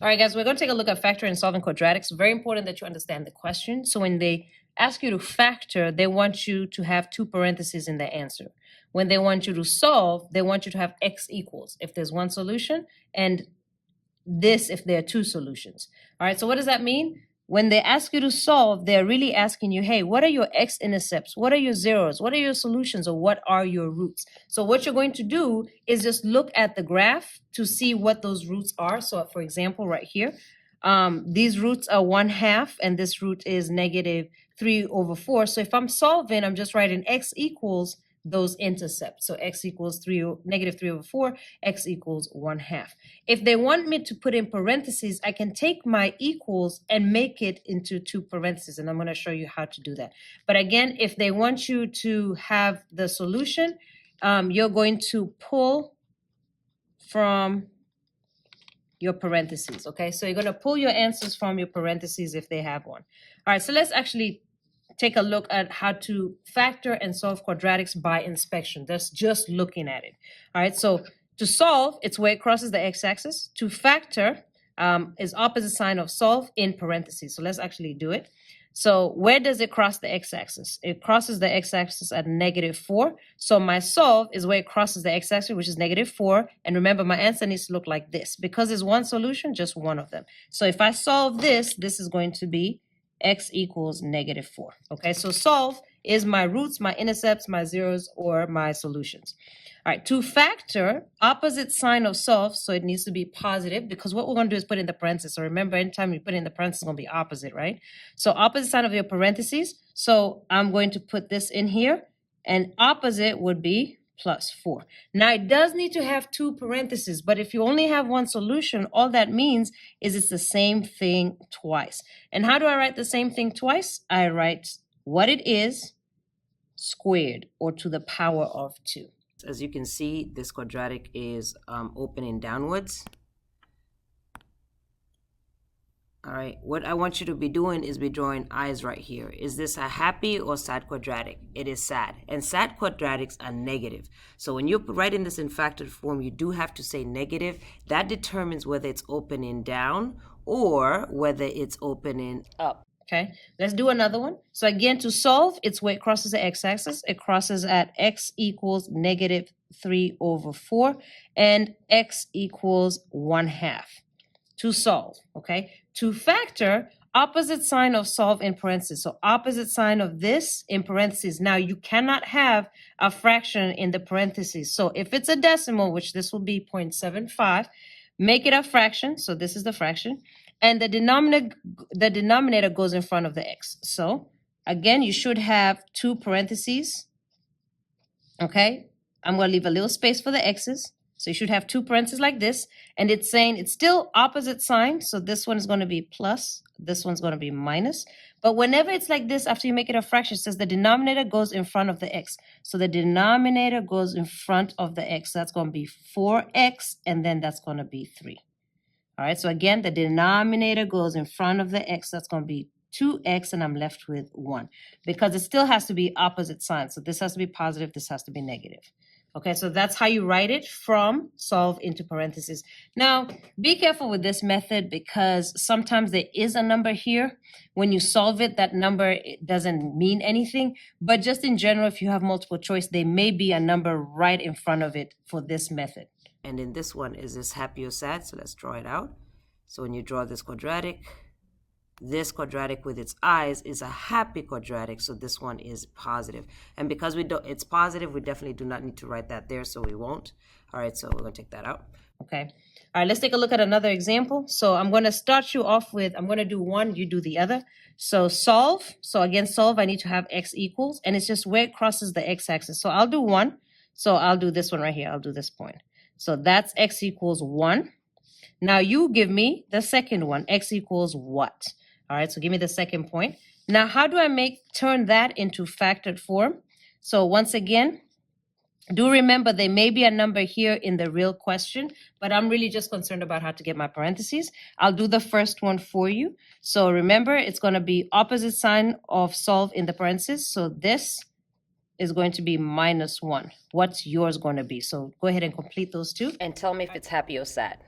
All right, guys, we're going to take a look at factoring and solving quadratics. Very important that you understand the question. So when they ask you to factor, they want you to have two parentheses in the answer. When they want you to solve, they want you to have x equals if there's one solution, and this if there are two solutions. All right, so what does that mean? When they ask you to solve, they're really asking you, hey, what are your x-intercepts? What are your zeros? What are your solutions? Or what are your roots? So what you're going to do is just look at the graph to see what those roots are. So for example, right here, these roots are 1/2, and this root is -3/4. So if I'm solving, I'm just writing x equals those intercepts. So x equals -3/4, x equals 1/2. If they want me to put in parentheses, I can take my equals and make it into two parentheses, and I'm going to show you how to do that. But again, if they want you to have the solution, you're going to pull from your parentheses, okay? So you're going to pull your answers from your parentheses if they have one. All right, so let's actually take a look at how to factor and solve quadratics by inspection. That's just looking at it. All right, so to solve, it's where it crosses the x-axis. To factor is opposite sign of solve in parentheses. So let's actually do it. So where does it cross the x-axis? It crosses the x-axis at -4. So my solve is where it crosses the x-axis, which is -4. And remember, my answer needs to look like this. Because there's one solution, just one of them. So if I solve this, this is going to be x equals -4. Okay, so solve is my roots, my intercepts, my zeros, or my solutions. All right, to factor, opposite sign of solve, so it needs to be positive, because what we're going to do is put in the parentheses. So remember, anytime you put in the parentheses, it's going to be opposite, right? So opposite sign of your parentheses. So I'm going to put this in here, and opposite would be +4. Now, it does need to have two parentheses, but if you only have one solution, all that means is it's the same thing twice. And how do I write the same thing twice? I write what it is squared, or to the power of 2. As you can see, this quadratic is opening downwards. All right, what I want you to be doing is be drawing eyes right here. Is this a happy or sad quadratic? It is sad, and sad quadratics are negative. So when you're writing this in factored form, you do have to say negative. That determines whether it's opening down or whether it's opening up. Okay, let's do another one. So again, to solve, it's where it crosses the x-axis. It crosses at x equals -3/4 and x equals 1/2. To solve, okay? To factor, opposite sign of solve in parentheses. So opposite sign of this in parentheses. Now, you cannot have a fraction in the parentheses. So if it's a decimal, which this will be 0.75, make it a fraction. So this is the fraction. And the denominator goes in front of the x. So again, you should have two parentheses, okay? I'm going to leave a little space for the x's. So you should have two parentheses like this, and it's saying it's still opposite sign. So this one is going to be plus, this one's going to be minus. But whenever it's like this, after you make it a fraction, it says the denominator goes in front of the x. So the denominator goes in front of the x. So that's going to be 4x, and then that's going to be 3. All right, so again, the denominator goes in front of the x. That's going to be 2x, and I'm left with 1. Because it still has to be opposite sign. So this has to be positive, this has to be negative. Okay, so that's how you write it from solve into parentheses. Now, be careful with this method because sometimes there is a number here. When you solve it, that number doesn't mean anything. But just in general, if you have multiple choice, there may be a number right in front of it for this method. And in this one, is this happy or sad? So let's draw it out. So when you draw this quadratic with its eyes is a happy quadratic, so this one is positive. And because it's positive, we definitely do not need to write that there, so we won't. All right, so we're going to take that out. Okay. All right, let's take a look at another example. So I'm going to start you off with, I'm going to do one, you do the other. So solve. So again, solve, I need to have x equals, and it's just where it crosses the x-axis. So I'll do 1. So I'll do this one right here. I'll do this point. So that's x equals 1. Now you give me the second one, x equals what? All right, so give me the second point. Now, how do I turn that into factored form? So once again, do remember there may be a number here in the real question, but I'm really just concerned about how to get my parentheses. I'll do the first one for you. So remember, it's going to be opposite sign of solve in the parentheses. So this is going to be -1. What's yours going to be? So go ahead and complete those two and tell me if it's happy or sad.